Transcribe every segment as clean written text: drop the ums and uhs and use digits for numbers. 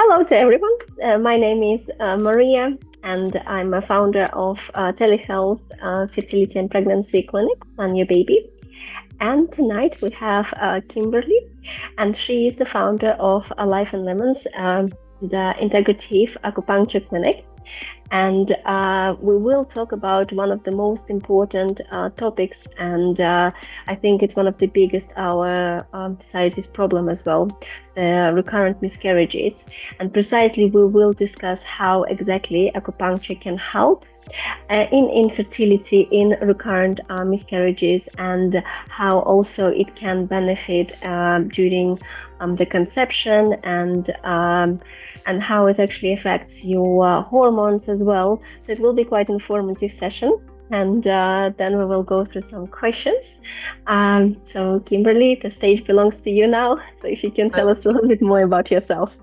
Hello to everyone. My name is Maria, and I'm a founder of Telehealth Fertility and Pregnancy Clinic on Your Baby. And tonight we have Kimberley, and she is the founder of Life and Lemons, the integrative acupuncture clinic. And we will talk about one of the most important topics, and I think it's one of the biggest our society's problem as well, the recurrent miscarriages. And precisely we will discuss how exactly acupuncture can help in infertility, in recurrent miscarriages, and how also it can benefit during the conception, and how it actually affects your hormones as well. So it will be quite an informative session, and then we will go through some questions. So Kimberley, the stage belongs to you now. So if you can tell us a little bit more about yourself.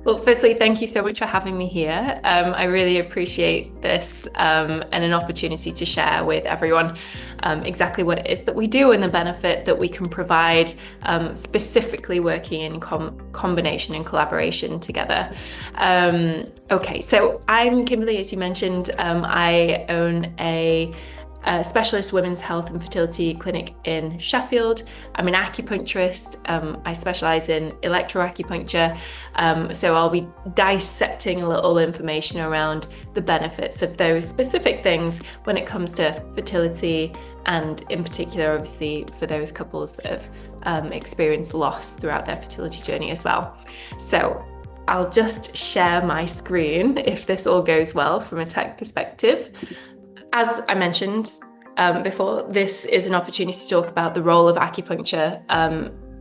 Well, firstly, thank you so much for having me here. I really appreciate this and an opportunity to share with everyone exactly what it is that we do and the benefit that we can provide, specifically working in combination and collaboration together. Okay, so I'm Kimberley, as you mentioned. I own a specialist women's health and fertility clinic in Sheffield. I'm an acupuncturist. I specialize in electroacupuncture. So I'll be dissecting a little information around the benefits of those specific things when it comes to fertility, and in particular, obviously, for those couples that have experienced loss throughout their fertility journey as well. So I'll just share my screen if this all goes well from a tech perspective. As I mentioned before, this is an opportunity to talk about the role of acupuncture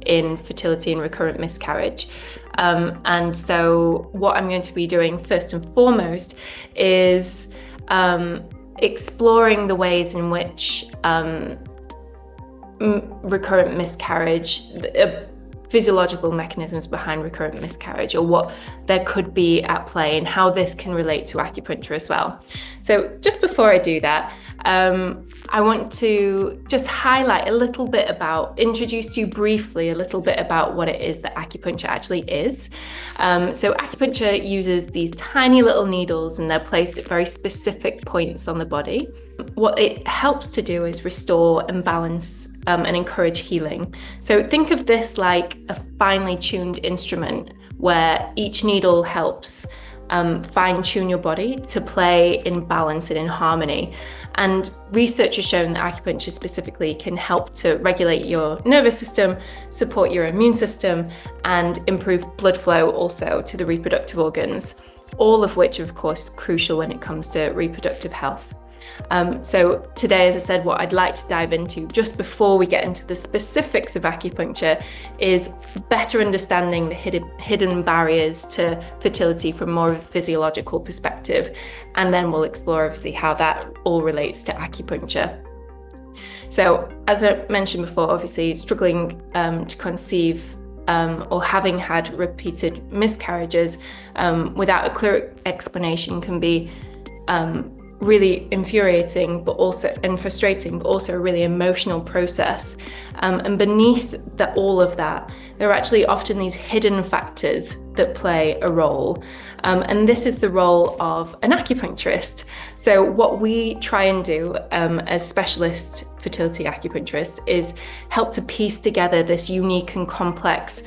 in fertility and recurrent miscarriage. And so what I'm going to be doing first and foremost is exploring the ways in which recurrent miscarriage, physiological mechanisms behind recurrent miscarriage, or what there could be at play, and how this can relate to acupuncture as well. So just before I do that, I want to just highlight a little bit about, introduce to you briefly a little bit about what it is that acupuncture actually is. So acupuncture uses these tiny little needles, and they're placed at very specific points on the body. What it helps to do is restore and balance and encourage healing. So think of this like a finely tuned instrument where each needle helps fine-tune your body to play in balance and in harmony. And research has shown that acupuncture specifically can help to regulate your nervous system, support your immune system, and improve blood flow also to the reproductive organs, all of which are, of course, crucial when it comes to reproductive health. So today, as I said, what I'd like to dive into just before we get into the specifics of acupuncture is better understanding the hidden barriers to fertility from more of a physiological perspective. And then we'll explore obviously how that all relates to acupuncture. So as I mentioned before, obviously struggling to conceive or having had repeated miscarriages without a clear explanation can be really infuriating, but also and frustrating, but also a really emotional process. And beneath all of that, there are actually often these hidden factors that play a role. And this is the role of an acupuncturist. So what we try and do as specialist fertility acupuncturists is help to piece together this unique and complex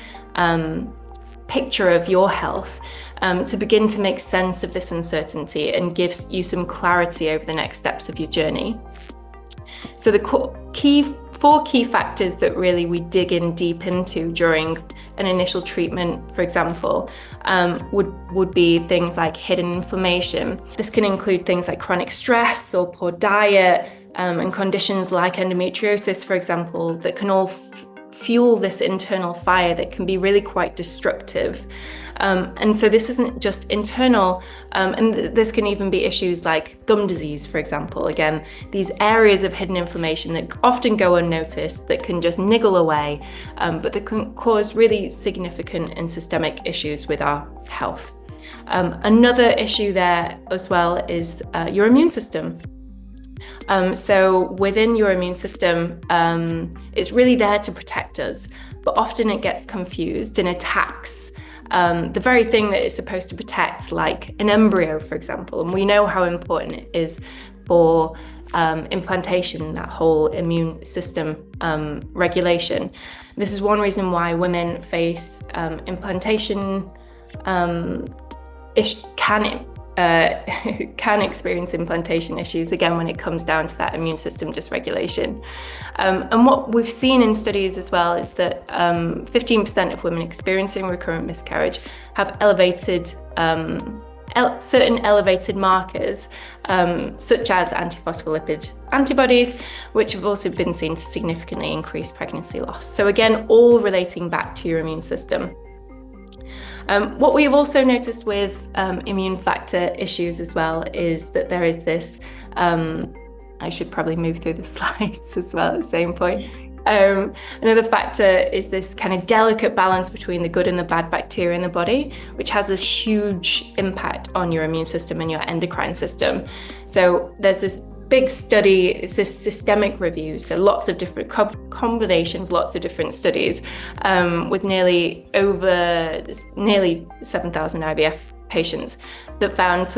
picture of your health, to begin to make sense of this uncertainty and gives you some clarity over the next steps of your journey. So the four key factors that really we dig in deep into during an initial treatment, for example, would be things like hidden inflammation. This can include things like chronic stress or poor diet, and conditions like endometriosis, for example, that can all fuel this internal fire that can be really quite destructive. And so this isn't just internal, and this can even be issues like gum disease, for example. Again, these areas of hidden inflammation that often go unnoticed, that can just niggle away, but that can cause really significant and systemic issues with our health. Another issue there as well is your immune system. So within your immune system, it's really there to protect us, but often it gets confused and attacks the very thing that is supposed to protect, like an embryo, for example. And we know how important it is for implantation, that whole immune system regulation. This is one reason why women face implantation can experience implantation issues, again, when it comes down to that immune system dysregulation. And what we've seen in studies as well is that 15% of women experiencing recurrent miscarriage have elevated certain elevated markers, such as antiphospholipid antibodies, which have also been seen to significantly increase pregnancy loss. So again, all relating back to your immune system. What we've also noticed with immune factor issues as well is that there is this, I should probably move through the slides as well at the same point. Another factor is this kind of delicate balance between the good and the bad bacteria in the body, which has this huge impact on your immune system and your endocrine system. So there's this big study, it's this systemic review, so lots of different combinations, lots of different studies, with nearly 7,000 IVF patients that found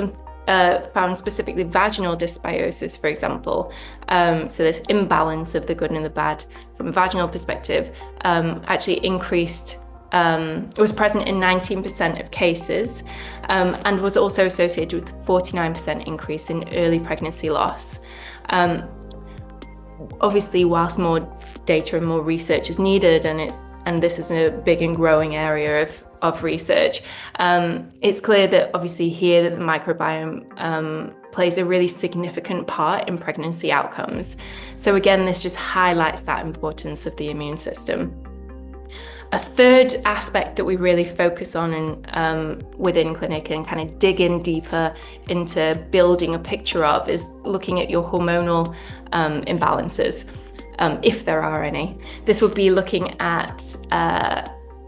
specifically vaginal dysbiosis, for example. So this imbalance of the good and the bad from a vaginal perspective actually increased, was present in 19% of cases, and was also associated with 49% increase in early pregnancy loss. Obviously, whilst more data and more research is needed, and this is a big and growing area of research, it's clear that obviously here that the microbiome plays a really significant part in pregnancy outcomes. So again, this just highlights that importance of the immune system. A third aspect that we really focus on within clinic and kind of dig in deeper into building a picture of is looking at your hormonal imbalances, if there are any. This would be looking at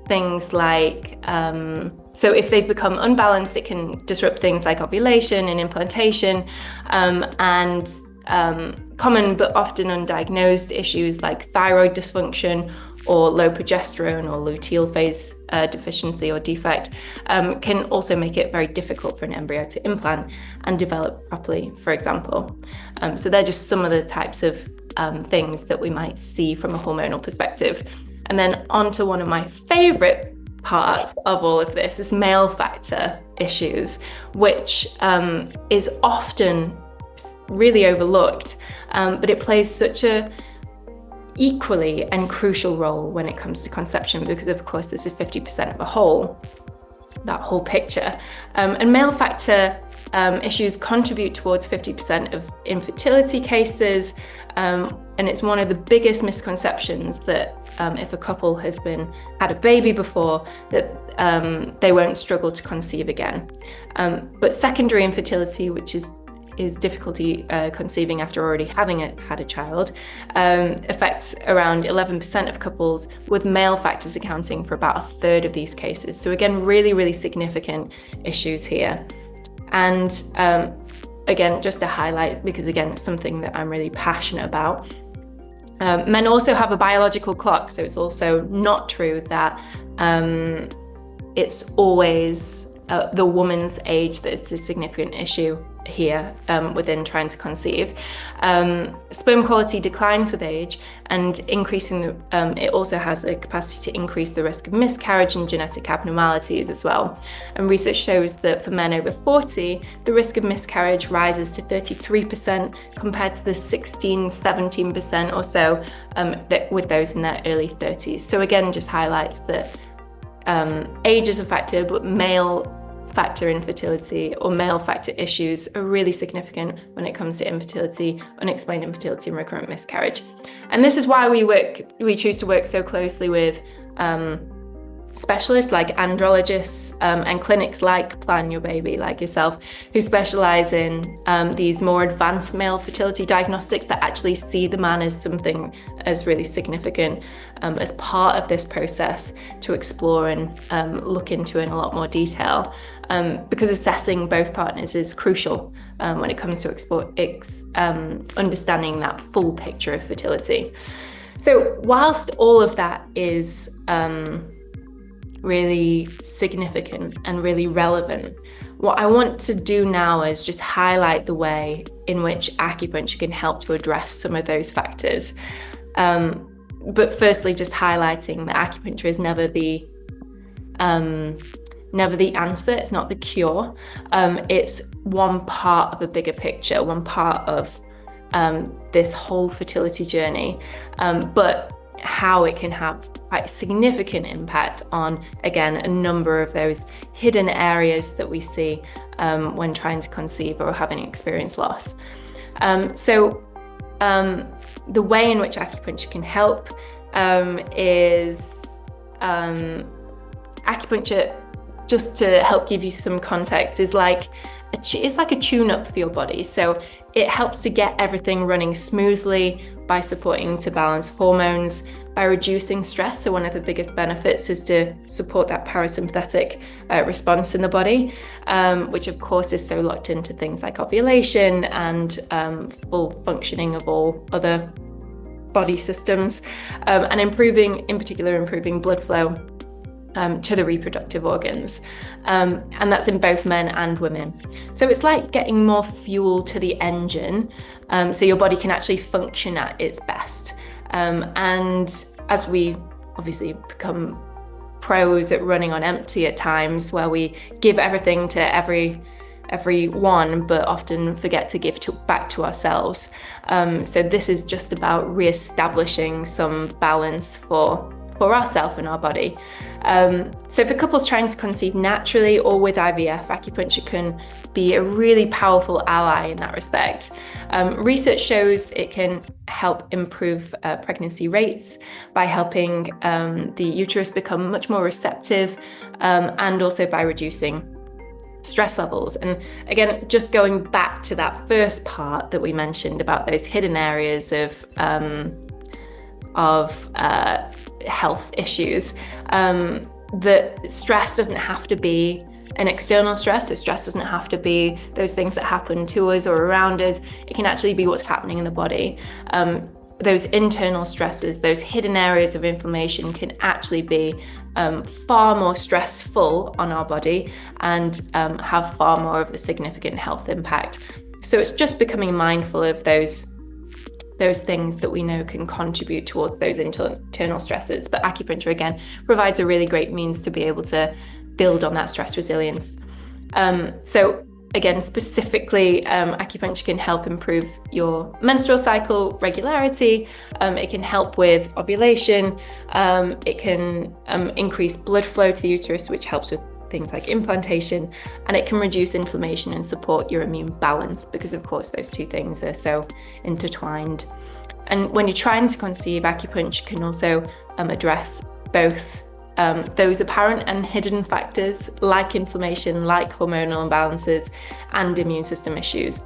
things like, so if they've become unbalanced, it can disrupt things like ovulation and implantation, and common but often undiagnosed issues like thyroid dysfunction or low progesterone or luteal phase deficiency or defect can also make it very difficult for an embryo to implant and develop properly, for example. So they're just some of the types of things that we might see from a hormonal perspective. And then on to one of my favorite parts of all of this is male factor issues, which is often really overlooked, but it plays such a equally and crucial role when it comes to conception, because of course this is 50% of a whole, that whole picture. And male factor issues contribute towards 50% of infertility cases, and it's one of the biggest misconceptions that if a couple has had a baby before, that they won't struggle to conceive again. But secondary infertility, which is difficulty conceiving after already having had a child, affects around 11% of couples, with male factors accounting for about a third of these cases. So again, really, really significant issues here. And again, just to highlight, because again, it's something that I'm really passionate about. Men also have a biological clock, so it's also not true that it's always the woman's age that is the significant issue here within trying to conceive. Sperm quality declines with age, and it also has a capacity to increase the risk of miscarriage and genetic abnormalities as well. And research shows that for men over 40, the risk of miscarriage rises to 33% compared to the 17% or so with those in their early 30s. So again, just highlights that age is a factor, but male factor infertility or male factor issues are really significant when it comes to infertility, unexplained infertility, and recurrent miscarriage. And this is why we choose to work so closely with specialists like andrologists and clinics like Plan Your Baby, like yourself, who specialize in these more advanced male fertility diagnostics that actually see the man as something as really significant as part of this process to explore and look into in a lot more detail, because assessing both partners is crucial when it comes to understanding that full picture of fertility. So whilst all of that is really significant and really relevant. What I want to do now is just highlight the way in which acupuncture can help to address some of those factors. But firstly, just highlighting that acupuncture is never the answer. It's not the cure. It's one part of a bigger picture, one part of this whole fertility journey, but how it can have quite significant impact on, again, a number of those hidden areas that we see when trying to conceive or having experienced loss. So the way in which acupuncture can help is acupuncture, just to help give you some context, is like it's like a tune-up for your body. So it helps to get everything running smoothly by supporting to balance hormones, by reducing stress. So one of the biggest benefits is to support that parasympathetic response in the body, which of course is so locked into things like ovulation and full functioning of all other body systems, and improving blood flow to the reproductive organs, and that's in both men and women. So it's like getting more fuel to the engine, so your body can actually function at its best. And as we obviously become pros at running on empty at times, where we give everything to everyone, but often forget to give back to ourselves. So this is just about re-establishing some balance for ourselves and our body. So for couples trying to conceive naturally or with IVF, acupuncture can be a really powerful ally in that respect. Research shows it can help improve pregnancy rates by helping the uterus become much more receptive, and also by reducing stress levels. And again, just going back to that first part that we mentioned about those hidden areas of health issues, that stress doesn't have to be an external stress. So stress doesn't have to be those things that happen to us or around us. It can actually be what's happening in the body. Those internal stresses, those hidden areas of inflammation can actually be far more stressful on our body and have far more of a significant health impact. So it's just becoming mindful of those things that we know can contribute towards those internal stresses. But acupuncture, again, provides a really great means to be able to build on that stress resilience. So again, specifically, acupuncture can help improve your menstrual cycle regularity. It can help with ovulation. It can increase blood flow to the uterus, which helps with things like implantation, and it can reduce inflammation and support your immune balance, because of course those two things are so intertwined. And when you're trying to conceive, acupuncture can also address both those apparent and hidden factors like inflammation, like hormonal imbalances, and immune system issues.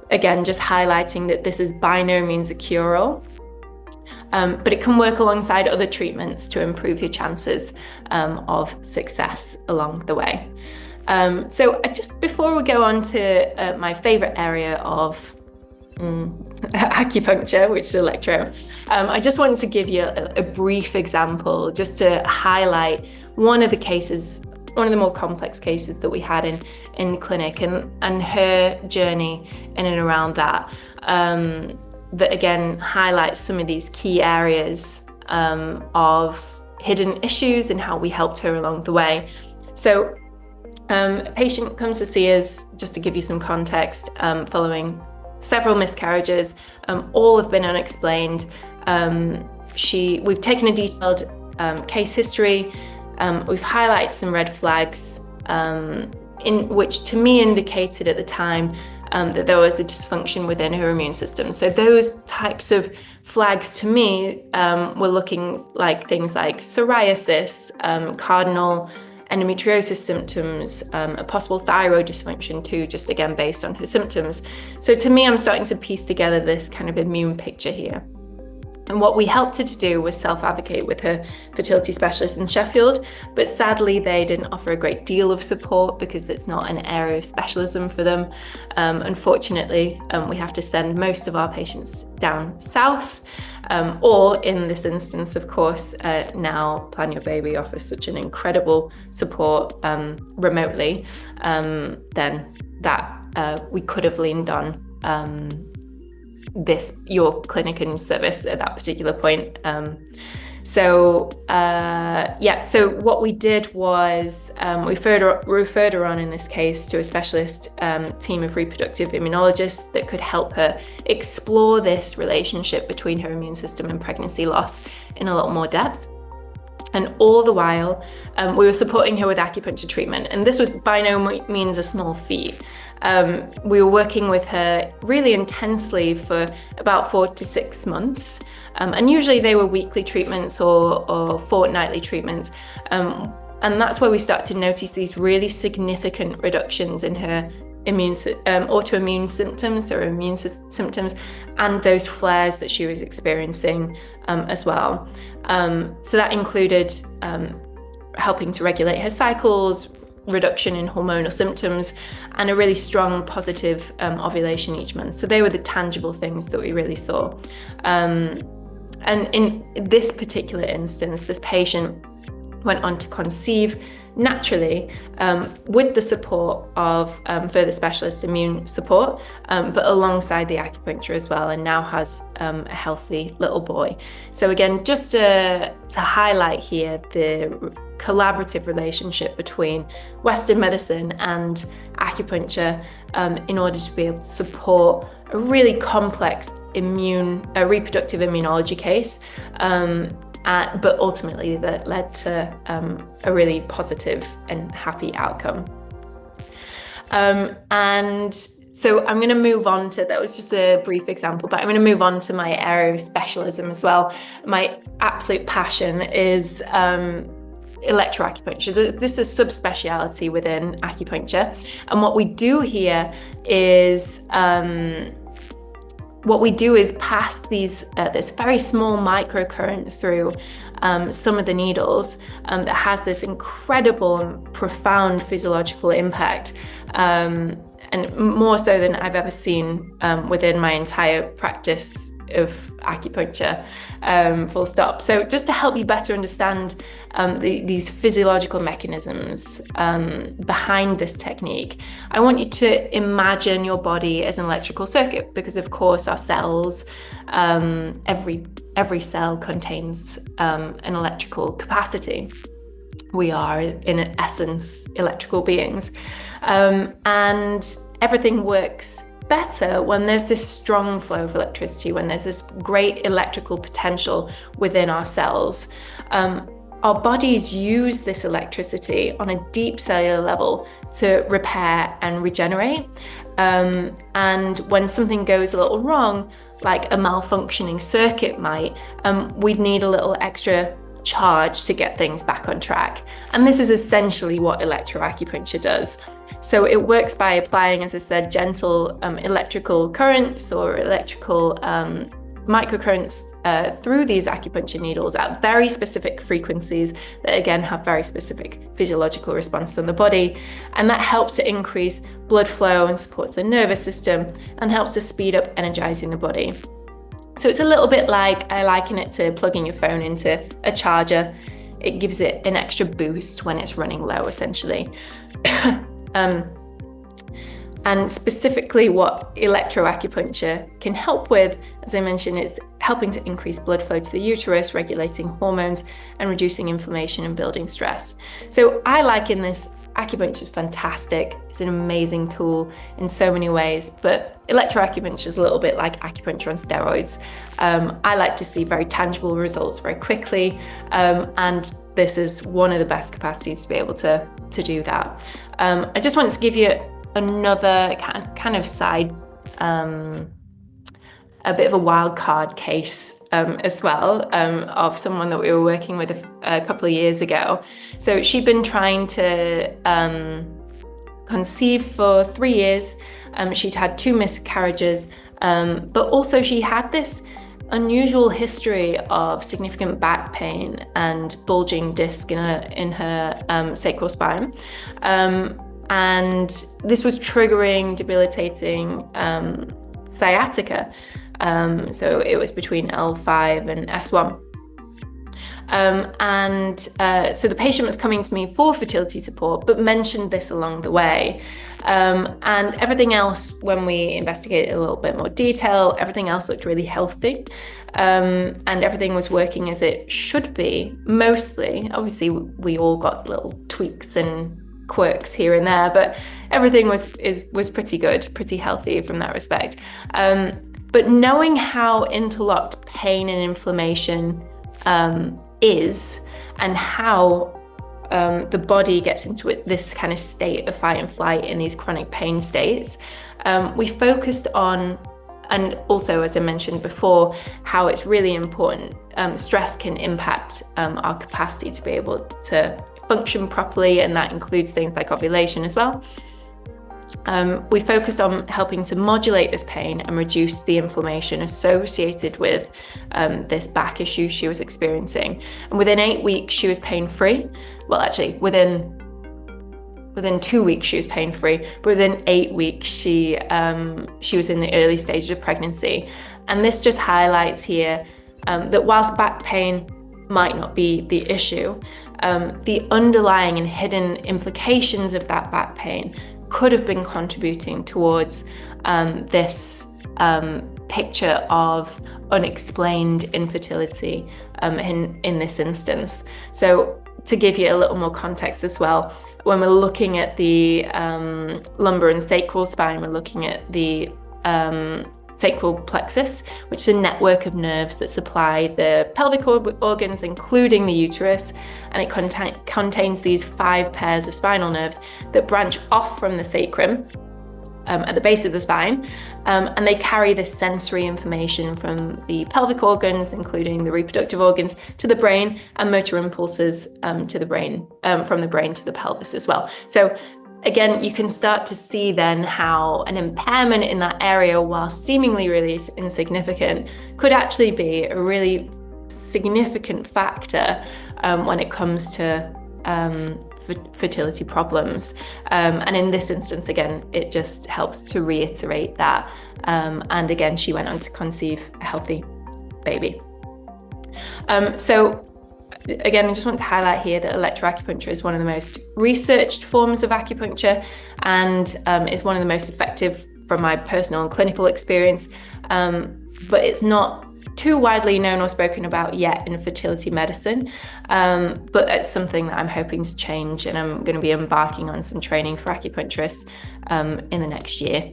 Again, just highlighting that this is by no means a cure-all, but it can work alongside other treatments to improve your chances of success along the way. So just before we go on to my favorite area of acupuncture, which is electro, I just wanted to give you a brief example just to highlight one of the more complex cases that we had in clinic, and her journey in and around that. That again highlights some of these key areas of hidden issues and how we helped her along the way. So a patient comes to see us, just to give you some context, following several miscarriages. All have been unexplained. We've taken a detailed case history. We've highlighted some red flags, in which to me indicated at the time that there was a dysfunction within her immune system. So those types of flags to me were looking like things like psoriasis, cardinal endometriosis symptoms, a possible thyroid dysfunction too, just again based on her symptoms. So to me, I'm starting to piece together this kind of immune picture here. And what we helped her to do was self-advocate with her fertility specialist in Sheffield, but sadly they didn't offer a great deal of support because it's not an area of specialism for them. Unfortunately, we have to send most of our patients down south, or in this instance, of course, now Plan Your Baby offers such an incredible support remotely, then that we could have leaned on your clinic and service at that particular point. So what we did was we referred her on in this case to a specialist team of reproductive immunologists that could help her explore this relationship between her immune system and pregnancy loss in a little more depth. And all the while, we were supporting her with acupuncture treatment. And this was by no means a small feat. We were working with her really intensely for about 4 to 6 months. And usually they were weekly treatments or fortnightly treatments. And that's where we start to notice these really significant reductions in her autoimmune symptoms or immune symptoms, and those flares that she was experiencing as well. So that included helping to regulate her cycles, reduction in hormonal symptoms, and a really strong positive ovulation each month. So they were the tangible things that we really saw. And in this particular instance, this patient went on to conceive naturally with the support of further specialist immune support, but alongside the acupuncture as well, and now has a healthy little boy. So again, just to highlight here the collaborative relationship between Western medicine and acupuncture in order to be able to support a really complex reproductive immunology case, but ultimately that led to a really positive and happy outcome. And so I'm going to move on to, that was just a brief example, but I'm going to move on to my area of specialism as well. My absolute passion is electroacupuncture. This is a subspeciality within acupuncture. And what we do here is pass this very small microcurrent through some of the needles that has this incredible and profound physiological impact, and more so than I've ever seen within my entire practice of acupuncture, full stop. So just to help you better understand these physiological mechanisms behind this technique, I want you to imagine your body as an electrical circuit, because of course our cells, every cell contains an electrical capacity. We are in essence electrical beings, and everything works better when there's this strong flow of electricity, when there's this great electrical potential within our cells. Our bodies use this electricity on a deep cellular level to repair and regenerate. And when something goes a little wrong, like a malfunctioning circuit might, we'd need a little extra charge to get things back on track. And this is essentially what electroacupuncture does. So it works by applying, as I said, gentle electrical currents or electrical microcurrents through these acupuncture needles at very specific frequencies that again have very specific physiological response on the body. And that helps to increase blood flow and supports the nervous system and helps to speed up energizing the body. So it's a little bit like, I liken it to plugging your phone into a charger. It gives it an extra boost when it's running low, essentially. And specifically what electroacupuncture can help with, as I mentioned, it's helping to increase blood flow to the uterus, regulating hormones and reducing inflammation and building stress. So I liken this, acupuncture is fantastic. It's an amazing tool in so many ways, but electroacupuncture is a little bit like acupuncture on steroids. I like to see very tangible results very quickly, and this is one of the best capacities to be able to do that. I just wanted to give you another kind of side, a bit of a wild card case as well, of someone that we were working with a couple of years ago. So she'd been trying to conceive for 3 years. She'd had 2 miscarriages, but also she had this unusual history of significant back pain and bulging disc in her sacral spine. And this was triggering debilitating sciatica. So it was between L5 and S1. So the patient was coming to me for fertility support, but mentioned this along the way. And everything else, when we investigated a little bit more detail, everything else looked really healthy. And everything was working as it should be, mostly. Obviously, we all got little tweaks and quirks here and there, but everything was pretty good, pretty healthy from that respect. But knowing how interlocked pain and inflammation is, and how the body gets into this kind of state of fight and flight in these chronic pain states, we focused on, and also, as I mentioned before, how it's really important. Stress can impact our capacity to be able to function properly, and that includes things like ovulation as well. We focused on helping to modulate this pain and reduce the inflammation associated with this back issue she was experiencing. And within 8 weeks, she was pain-free. Well, actually, within 2 weeks, she was pain-free, but within 8 weeks, she was in the early stages of pregnancy. And this just highlights here that whilst back pain might not be the issue, the underlying and hidden implications of that back pain could have been contributing towards this picture of unexplained infertility in this instance. So to give you a little more context as well, when we're looking at the lumbar and sacral spine, we're looking at the sacral plexus, which is a network of nerves that supply the pelvic organs, including the uterus, and it contains these 5 pairs of spinal nerves that branch off from the sacrum at the base of the spine, and they carry this sensory information from the pelvic organs, including the reproductive organs, to the brain, and motor impulses to the brain, from the brain to the pelvis as well. So again, you can start to see then how an impairment in that area, while seemingly really insignificant, could actually be a really significant factor when it comes to fertility problems. And in this instance, again, it just helps to reiterate that. And again, she went on to conceive a healthy baby. So again, I just want to highlight here that electroacupuncture is one of the most researched forms of acupuncture, and is one of the most effective from my personal and clinical experience. But it's not too widely known or spoken about yet in fertility medicine. But it's something that I'm hoping to change, and I'm going to be embarking on some training for acupuncturists in the next year.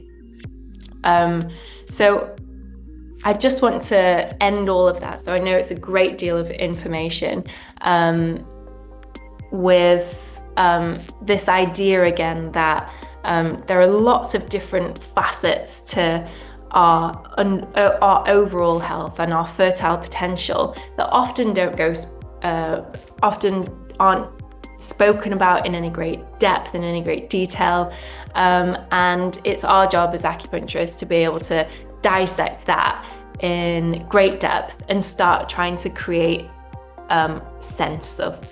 So I just want to end all of that. So I know it's a great deal of information with this idea again that there are lots of different facets to our overall health and our fertile potential that often aren't spoken about in any great depth, in any great detail. And it's our job as acupuncturists to be able to dissect that in great depth and start trying to create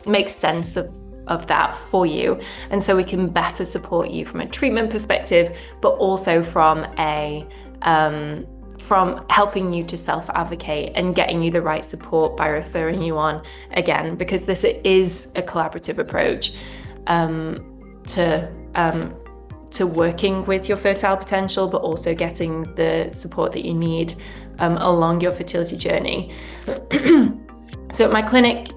make sense of that for you, and so we can better support you from a treatment perspective, but also from helping you to self-advocate and getting you the right support by referring you on again, because this is a collaborative approach to working with your fertile potential, but also getting the support that you need along your fertility journey. So at my clinic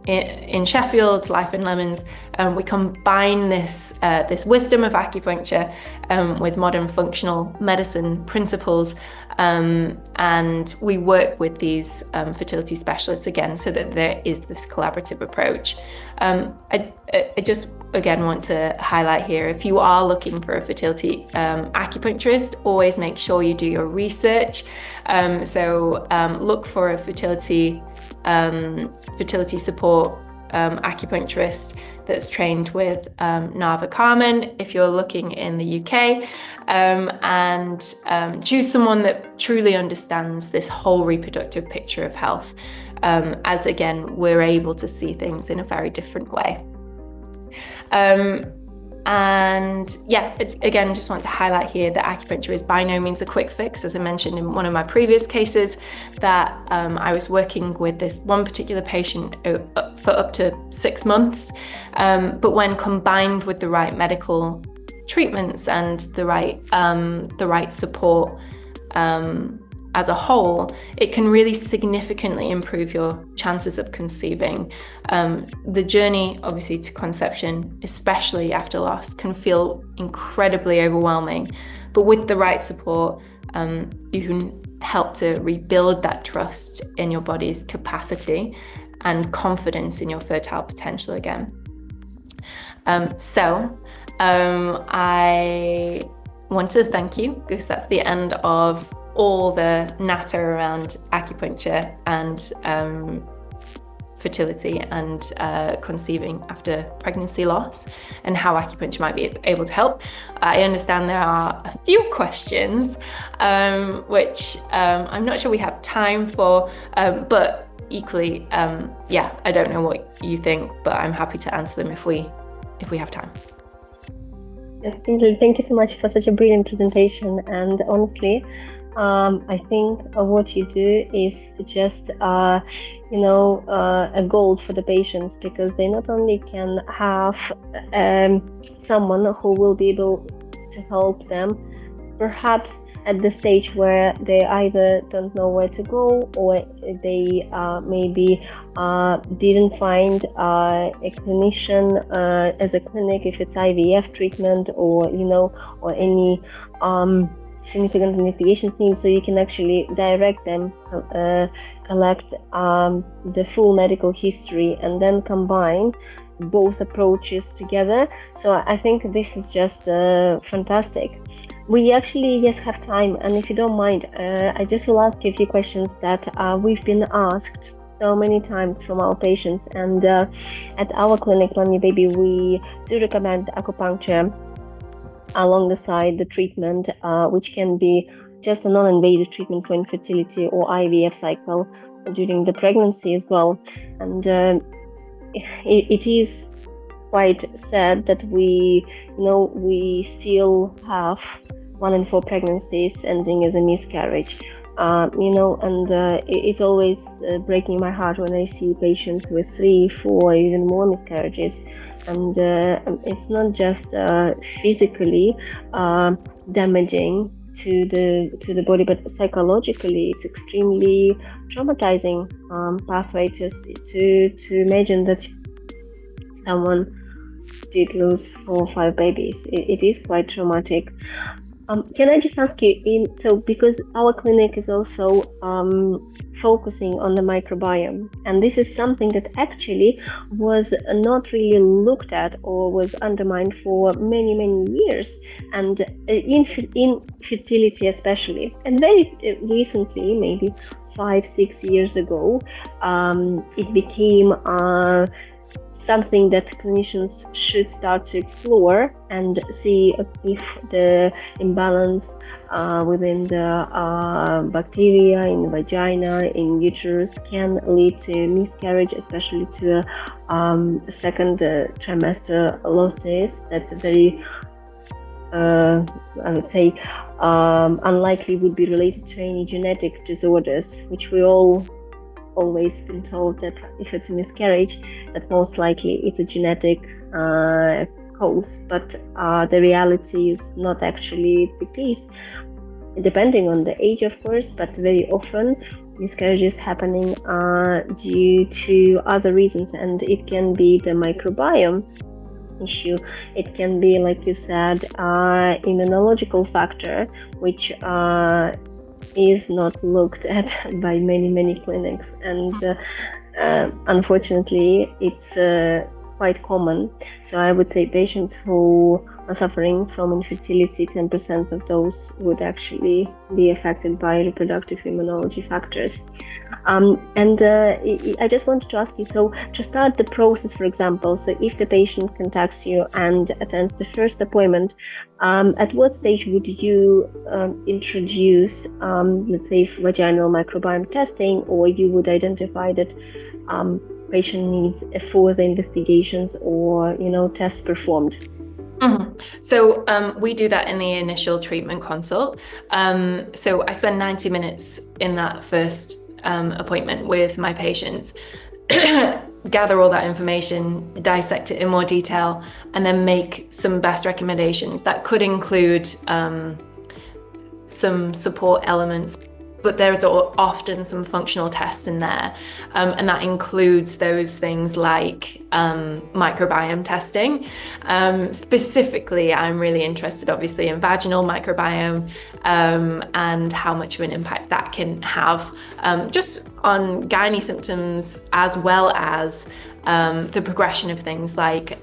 in Sheffield, Life in Lemons, we combine this wisdom of acupuncture with modern functional medicine principles, and we work with these fertility specialists again, so that there is this collaborative approach. I just again want to highlight here, if you are looking for a fertility acupuncturist, always make sure you do your research. So look for a fertility support acupuncturist that's trained with Nava Carmen if you're looking in the UK, and choose someone that truly understands this whole reproductive picture of health, as again, we're able to see things in a very different way. And yeah, again, just want to highlight here that acupuncture is by no means a quick fix. As I mentioned in one of my previous cases, that I was working with this one particular patient for up to 6 months. But when combined with the right medical treatments and the right support as a whole, it can really significantly improve your chances of conceiving. The journey, obviously, to conception, especially after loss, can feel incredibly overwhelming. But with the right support, you can help to rebuild that trust in your body's capacity and confidence in your fertile potential again. I want to thank you, because that's the end of all the natter around acupuncture and fertility and conceiving after pregnancy loss, and how acupuncture might be able to help. I understand there are a few questions, which I'm not sure we have time for, but equally, I don't know what you think, but I'm happy to answer them if we have time. Thank you so much for such a brilliant presentation. And honestly, I think what you do is just, a gold for the patients, because they not only can have someone who will be able to help them, perhaps at the stage where they either don't know where to go, or they maybe didn't find a clinician as a clinic, if it's IVF treatment or any significant investigations needs, so you can actually direct them, collect the full medical history, and then combine both approaches together. So I think this is just fantastic. We actually have time, and if you don't mind, I just will ask you a few questions that we've been asked so many times from our patients. And at our clinic, Plan Your Baby, we do recommend acupuncture alongside the treatment, which can be just a non-invasive treatment for infertility or IVF cycle during the pregnancy as well. And it is quite sad that we still have 1 in 4 pregnancies ending as a miscarriage. It's always breaking my heart when I see patients with 3, 4, even more miscarriages. And it's not just physically damaging to the body, but psychologically it's extremely traumatizing pathway to imagine that someone did lose 4 or 5 babies. It is quite traumatic. Can I just ask you, because our clinic is also focusing on the microbiome, and this is something that actually was not really looked at or was undermined for many, many years, and in fertility especially, and very recently, maybe 5-6 years ago, it became something that clinicians should start to explore and see if the imbalance within the bacteria in the vagina, in uterus, can lead to miscarriage, especially to second trimester losses that very I would say unlikely would be related to any genetic disorders, which we always been told that if it's a miscarriage, that most likely it's a genetic cause, but the reality is not actually the case, depending on the age, of course, but very often miscarriages happening due to other reasons, and it can be the microbiome issue. It can be, like you said, immunological factor, which is not looked at by many clinics, and unfortunately it's quite common. So I would say patients who are suffering from infertility, 10% of those would actually be affected by reproductive immunology factors. I just wanted to ask you, so to start the process, for example, so if the patient contacts you and attends the first appointment, at what stage would you introduce, let's say, vaginal microbiome testing, or you would identify that patient needs further investigations or, tests performed? Mm-hmm. So we do that in the initial treatment consult. So I spend 90 minutes in that first appointment with my patients, gather all that information, dissect it in more detail, and then make some best recommendations that could include some support elements, but there's often some functional tests in there. And that includes those things like microbiome testing. Specifically, I'm really interested, obviously, in vaginal microbiome and how much of an impact that can have just on gynae symptoms, as well as the progression of things like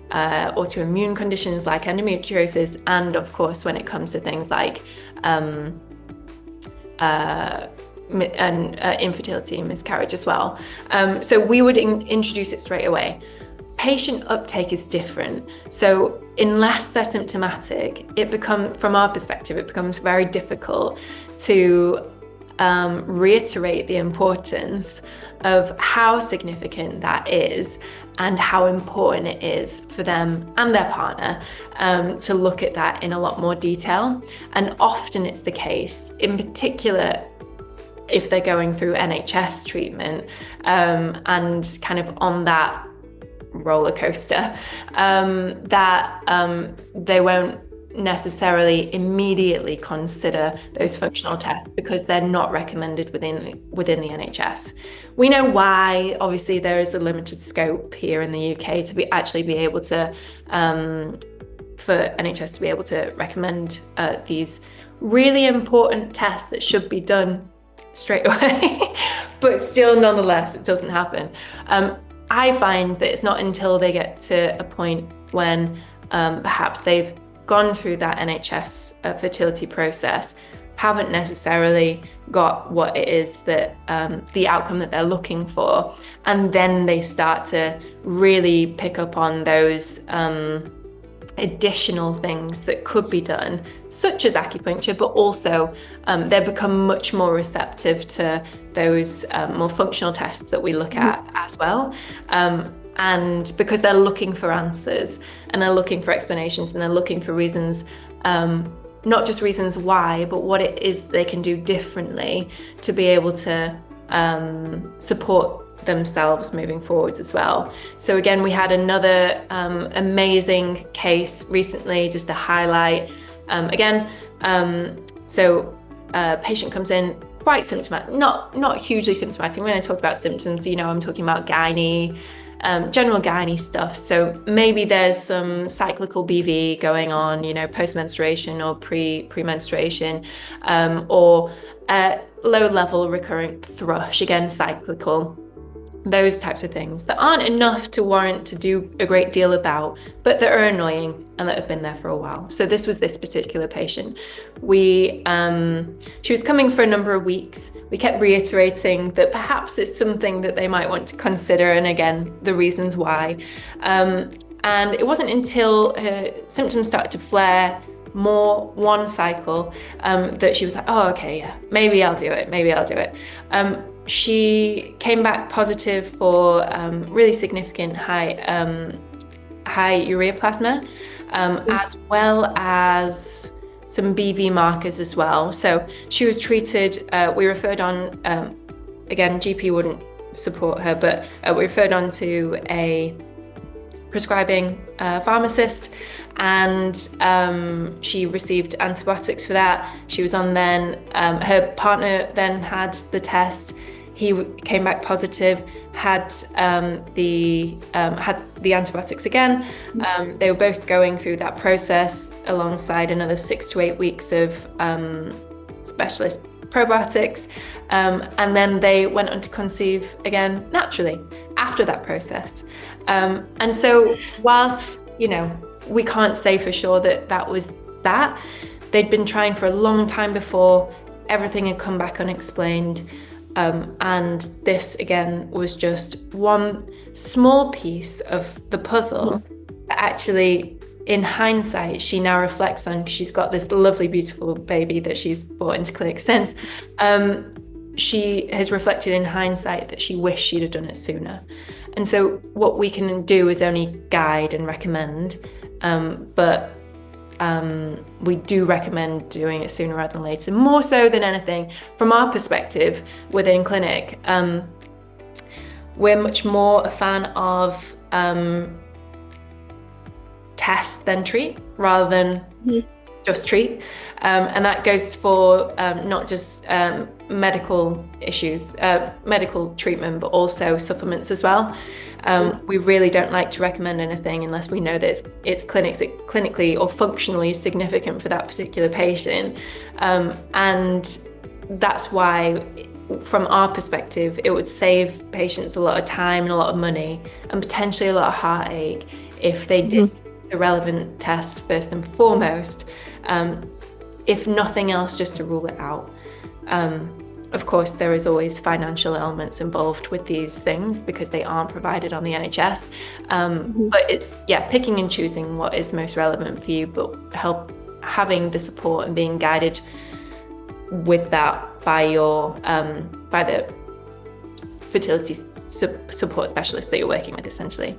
autoimmune conditions like endometriosis, and of course, when it comes to things like infertility and miscarriage as well. So we would introduce it straight away. Patient uptake is different. So unless they're symptomatic, from our perspective, it becomes very difficult to reiterate the importance of how significant that is and how important it is for them and their partner to look at that in a lot more detail. And often it's the case, in particular, if they're going through NHS treatment and kind of on that roller coaster, that they won't necessarily immediately consider those functional tests because they're not recommended within the NHS. We know why. Obviously, there is a limited scope here in the UK to be able to for NHS to be able to recommend these really important tests that should be done straight away, but still, nonetheless, it doesn't happen. I find that it's not until they get to a point when perhaps they've gone through that NHS fertility process, haven't necessarily got what it is that the outcome that they're looking for, and then they start to really pick up on those additional things that could be done, such as acupuncture, but also they become much more receptive to those more functional tests that we look at as well. And because they're looking for answers and they're looking for explanations and they're looking for reasons, not just reasons why, but what it is they can do differently to be able to support themselves moving forwards as well. So again, we had another amazing case recently, just to highlight. Patient comes in quite symptomatic, not hugely symptomatic. When I talk about symptoms, I'm talking about gynae, general gynae stuff. So maybe there's some cyclical BV going on, post-menstruation or pre-menstruation, or low-level recurrent thrush, again, cyclical. Those types of things that aren't enough to warrant to do a great deal about, but that are annoying and that have been there for a while. So this was this particular patient. She was coming for a number of weeks. We kept reiterating that perhaps it's something that they might want to consider, and again, the reasons why. And it wasn't until her symptoms started to flare more one cycle that she was like, oh, okay, yeah, maybe I'll do it. She came back positive for really significant high ureaplasma, as well as some BV markers as well. So she was treated, we referred on, again, GP wouldn't support her, but we referred on to a prescribing pharmacist, and she received antibiotics for that. She was on then, her partner then had the test. He came back positive, had the antibiotics again. They were both going through that process alongside another 6 to 8 weeks of specialist probiotics, and then they went on to conceive again naturally after that process. And so whilst, we can't say for sure that was that, they'd been trying for a long time before, everything had come back unexplained. And this, again, was just one small piece of the puzzle that actually, in hindsight, she now reflects on, because she's got this lovely, beautiful baby that she's brought into clinic since. She has reflected in hindsight that she wished she'd have done it sooner. And so what we can do is only guide and recommend, but we do recommend doing it sooner rather than later, more so than anything. From our perspective within clinic, we're much more a fan of test than treat, rather than just treat. And that goes for not just medical issues, medical treatment, but also supplements as well. We really don't like to recommend anything unless we know that it's clinically or functionally significant for that particular patient. And that's why, from our perspective, it would save patients a lot of time and a lot of money and potentially a lot of heartache if they did the relevant tests first and foremost, if nothing else, just to rule it out. Of course, there is always financial elements involved with these things because they aren't provided on the NHS. But it's, picking and choosing what is most relevant for you, but having the support and being guided with that by by the fertility support specialist that you're working with, essentially.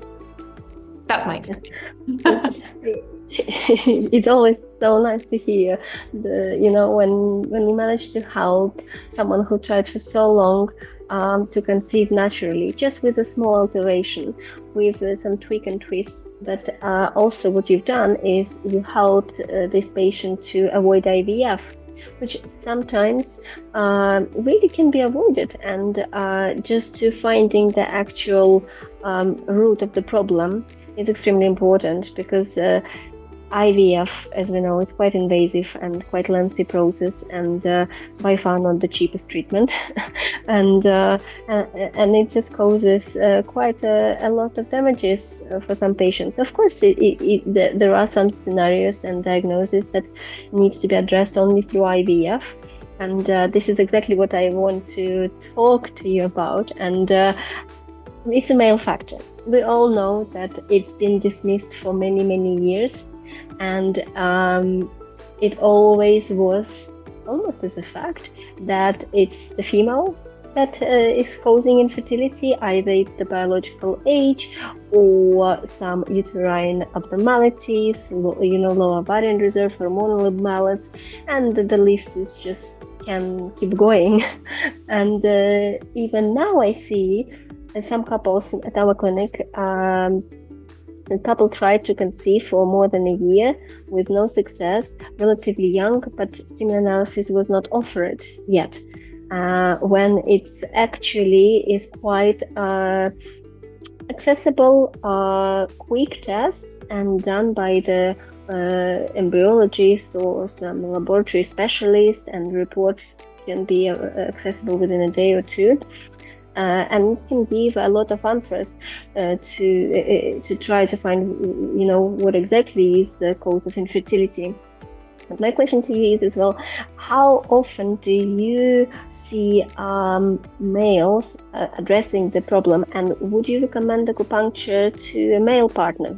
That's my experience. It's always so nice to hear when you manage to help someone who tried for so long to conceive naturally, just with a small alteration, with some tweak and twist. But also what you've done is you helped this patient to avoid IVF, which sometimes really can be avoided, and just to finding the actual root of the problem is extremely important, because IVF, as we know, is quite invasive and quite lengthy process, and by far not the cheapest treatment. and it just causes quite a lot of damages for some patients. Of course, there are some scenarios and diagnoses that needs to be addressed only through IVF, and this is exactly what I want to talk to you about. And it's a male factor. We all know that it's been dismissed for many, many years. And it always was almost as a fact that it's the female that is causing infertility. Either it's the biological age or some uterine abnormalities, low ovarian reserve, hormonal imbalance, and the list is just can keep going. And even now I see some couples at our clinic, the couple tried to conceive for more than a year with no success, relatively young, but semen analysis was not offered yet. When it's actually is quite accessible, quick tests and done by the embryologist or some laboratory specialist, and reports can be accessible within a day or two. And can give a lot of answers to try to find, what exactly is the cause of infertility. But my question to you is as well, how often do you see males addressing the problem, and would you recommend acupuncture to a male partner?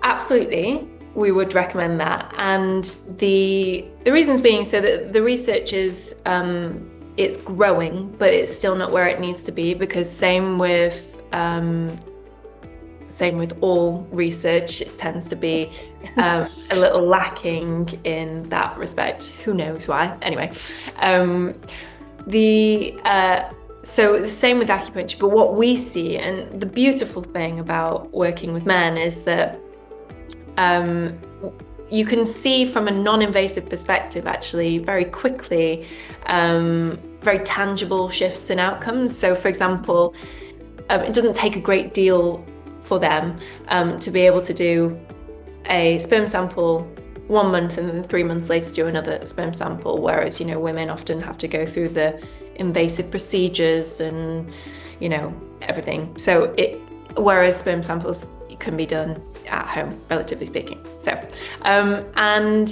Absolutely, we would recommend that, and the reasons being, so that the research is it's growing, but it's still not where it needs to be, because same with all research, it tends to be a little lacking in that respect. Who knows why? Anyway, so the same with acupuncture. But what we see, and the beautiful thing about working with men, is that you can see from a non-invasive perspective, actually, very quickly, very tangible shifts in outcomes. So, for example, it doesn't take a great deal for them to be able to do a sperm sample 1 month and then 3 months later do another sperm sample, whereas, women often have to go through the invasive procedures and, everything. So whereas sperm samples can be done at home, relatively speaking. So, and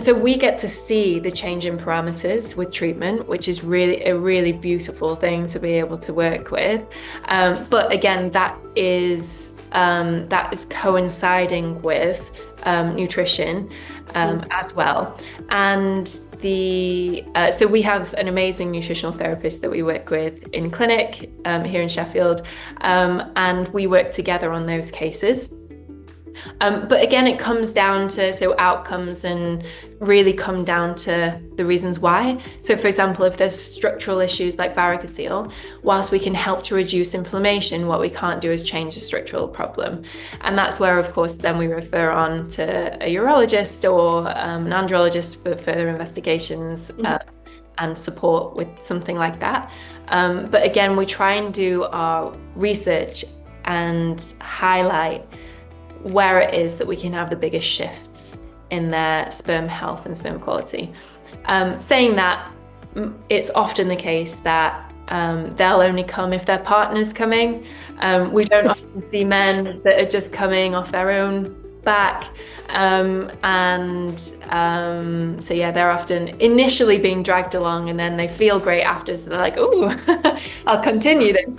so we get to see the change in parameters with treatment, which is really a really beautiful thing to be able to work with. But again, that is coinciding with nutrition as well. And so we have an amazing nutritional therapist that we work with in clinic here in Sheffield, and we work together on those cases. But again, it comes down to, so outcomes and really come down to the reasons why. So for example, if there's structural issues like varicocele, whilst we can help to reduce inflammation, what we can't do is change the structural problem. And that's where, of course, then we refer on to a urologist or an andrologist for further investigations and support with something like that. But again, we try and do our research and highlight where it is that we can have the biggest shifts in their sperm health and sperm quality. Saying that, it's often the case that they'll only come if their partner's coming. We don't often see men that are just coming off their own back. So yeah, they're often initially being dragged along and then they feel great after, so they're like, oh, I'll continue this.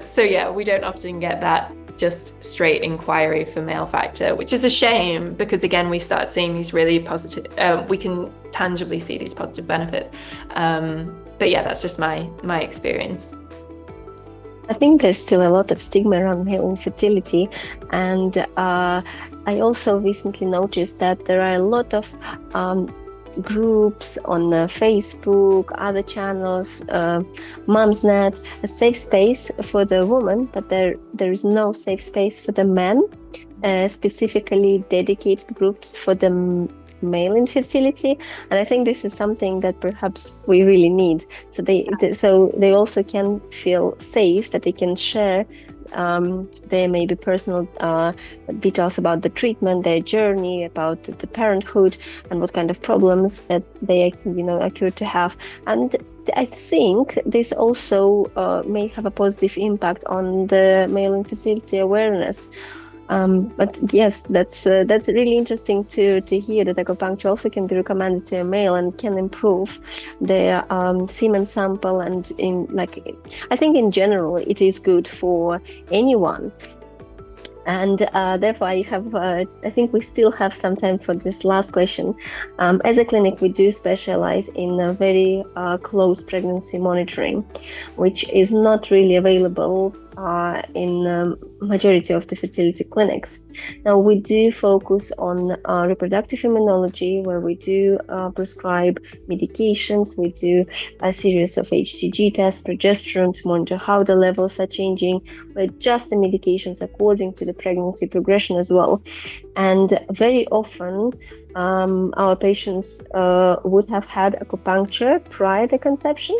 So yeah, we don't often get that just straight inquiry for male factor, which is a shame, because again, we start seeing these really positive, we can tangibly see these positive benefits. But yeah, that's just my experience. I think there's still a lot of stigma around male infertility, and I also recently noticed that there are a lot of groups on Facebook, other channels, Mumsnet, a safe space for the woman, but there is no safe space for the men, specifically dedicated groups for the male infertility. And I think this is something that perhaps we really need. So they also can feel safe, that they can share their maybe personal details about the treatment, their journey, about the parenthood, and what kind of problems that they occur to have. And I think this also may have a positive impact on the male infertility awareness. But yes, that's really interesting to hear that acupuncture also can be recommended to a male and can improve their semen sample. And I think in general it is good for anyone. And therefore, I think we still have some time for this last question. As a clinic, we do specialize in a very close pregnancy monitoring, which is not really available in majority of the fertility clinics. Now, we do focus on reproductive immunology, where we do prescribe medications. We do a series of HCG tests, progesterone, to monitor how the levels are changing. We adjust the medications according to the pregnancy progression as well. And very often, our patients would have had acupuncture prior to conception,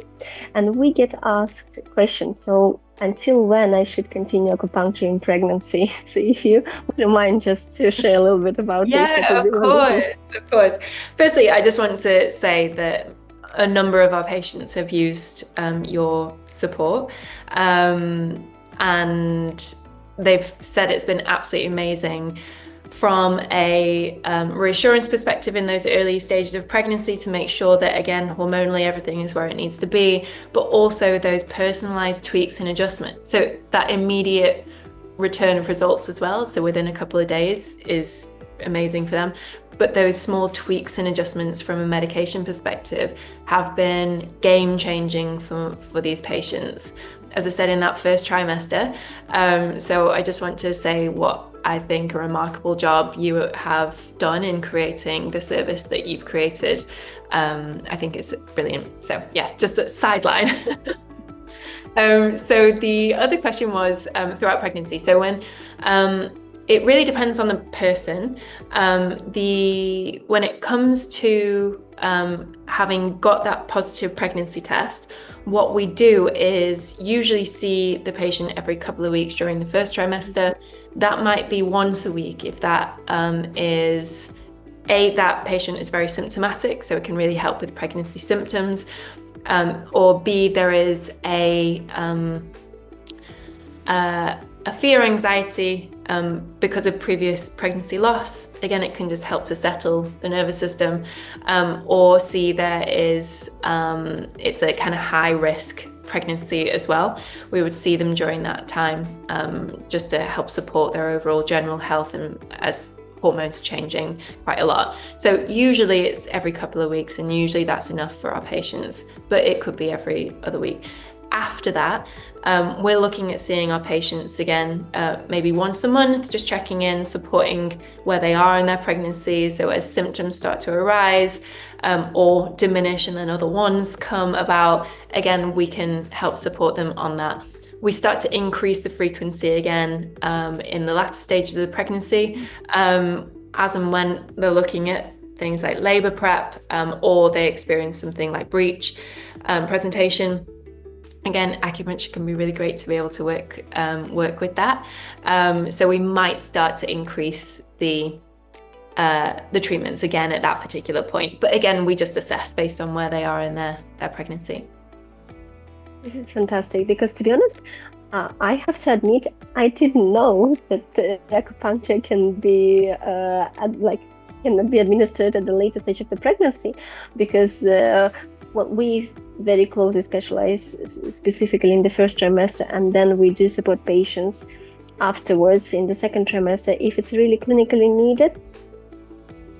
and we get asked questions. So, until when I should continue acupuncture in pregnancy? So if you wouldn't mind just to share a little bit about this. Yeah, of course. Firstly, I just want to say that a number of our patients have used your support, and they've said it's been absolutely amazing from a reassurance perspective in those early stages of pregnancy, to make sure that, again, hormonally everything is where it needs to be, but also those personalized tweaks and adjustments. So that immediate return of results as well, so within a couple of days, is amazing for them. But those small tweaks and adjustments from a medication perspective have been game changing for these patients, as I said, in that first trimester. So I just want to say what I think a remarkable job you have done in creating the service that you've created. I think it's brilliant. So yeah, just a sideline. So the other question was throughout pregnancy. So when it really depends on the person. When it comes to having got that positive pregnancy test, what we do is usually see the patient every couple of weeks during the first trimester. That might be once a week if that that patient is very symptomatic, so it can really help with pregnancy symptoms. or B, there is a fear, anxiety because of previous pregnancy loss. Again, it can just help to settle the nervous system. Or C, there is it's a kind of high risk pregnancy as well. We would see them during that time just to help support their overall general health, and as hormones are changing quite a lot. So usually it's every couple of weeks, and usually that's enough for our patients, but it could be every other week. After that, we're looking at seeing our patients again, maybe once a month, just checking in, supporting where they are in their pregnancy. So as symptoms start to arise or diminish and then other ones come about, again, we can help support them on that. We start to increase the frequency again in the latter stages of the pregnancy, as and when they're looking at things like labor prep or they experience something like breech presentation. Again, acupuncture can be really great to be able to work with that. So we might start to increase the treatments again at that particular point. But again, we just assess based on where they are in their pregnancy. This is fantastic, because to be honest, I have to admit, I didn't know that acupuncture can be administered at the later stage of the pregnancy, because we very closely specialize specifically in the first trimester, and then we do support patients afterwards in the second trimester if it's really clinically needed.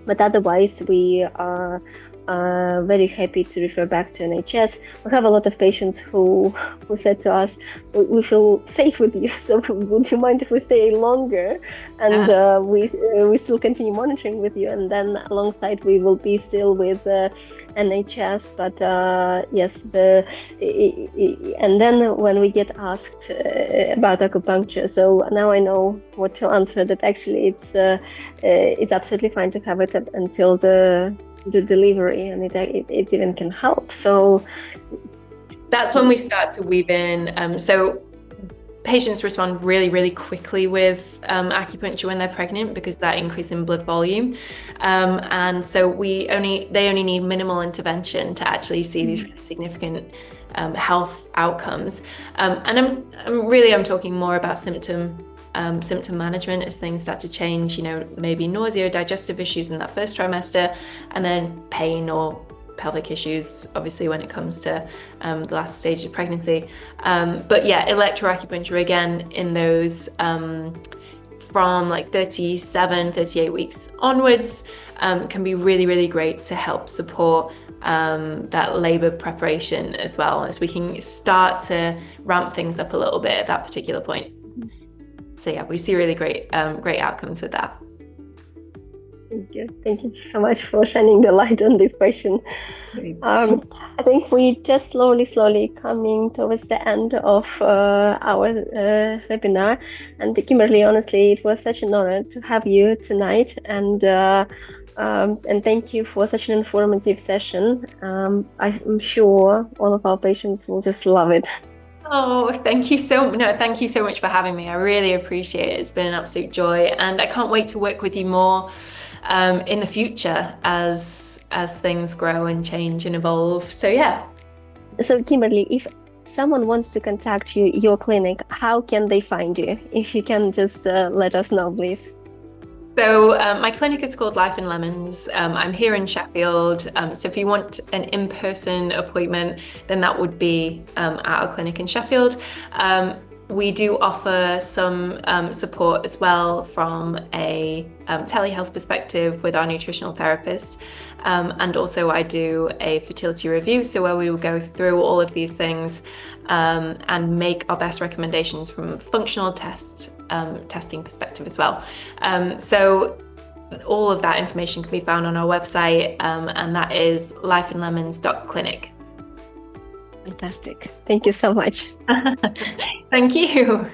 But otherwise, we are very happy to refer back to NHS. We have a lot of patients who said to us, we feel safe with you, so would you mind if we stay longer? And we still continue monitoring with you, and then alongside we will be still with NHS. But yes, and then when we get asked about acupuncture, so now I know what to answer, that actually it's absolutely fine to have it until the delivery, and it even can help. So that's when we start to weave in. So patients respond really, really quickly with acupuncture when they're pregnant, because that increase in blood volume. And so they only need minimal intervention to actually see these really significant health outcomes. And I'm talking more about symptom management as things start to change, maybe nausea, digestive issues in that first trimester, and then pain or pelvic issues, obviously, when it comes to the last stage of pregnancy. But yeah, electroacupuncture, again, in those from like 37, 38 weeks onwards, can be really, really great to help support that labor preparation, as well as we can start to ramp things up a little bit at that particular point. So yeah, we see really great outcomes with that. Thank you so much for shining the light on this question. I think we just slowly coming towards the end of our webinar. And Kimberley, honestly, it was such an honor to have you tonight, and thank you for such an informative session. I'm sure all of our patients will just love it. Oh, thank you so much for having me. I really appreciate it. It's been an absolute joy, and I can't wait to work with you more in the future as things grow and change and evolve. So yeah. So Kimberley, if someone wants to contact you, your clinic, how can they find you? If you can just let us know, please. So my clinic is called Life in Lemons. I'm here in Sheffield. So if you want an in-person appointment, then that would be at our clinic in Sheffield. We do offer some support as well from a telehealth perspective with our nutritional therapist. And also I do a fertility review, so where we will go through all of these things and make our best recommendations from a functional testing perspective as well. So all of that information can be found on our website, and that is lifeinlemons.clinic. Fantastic. Thank you so much. Thank you.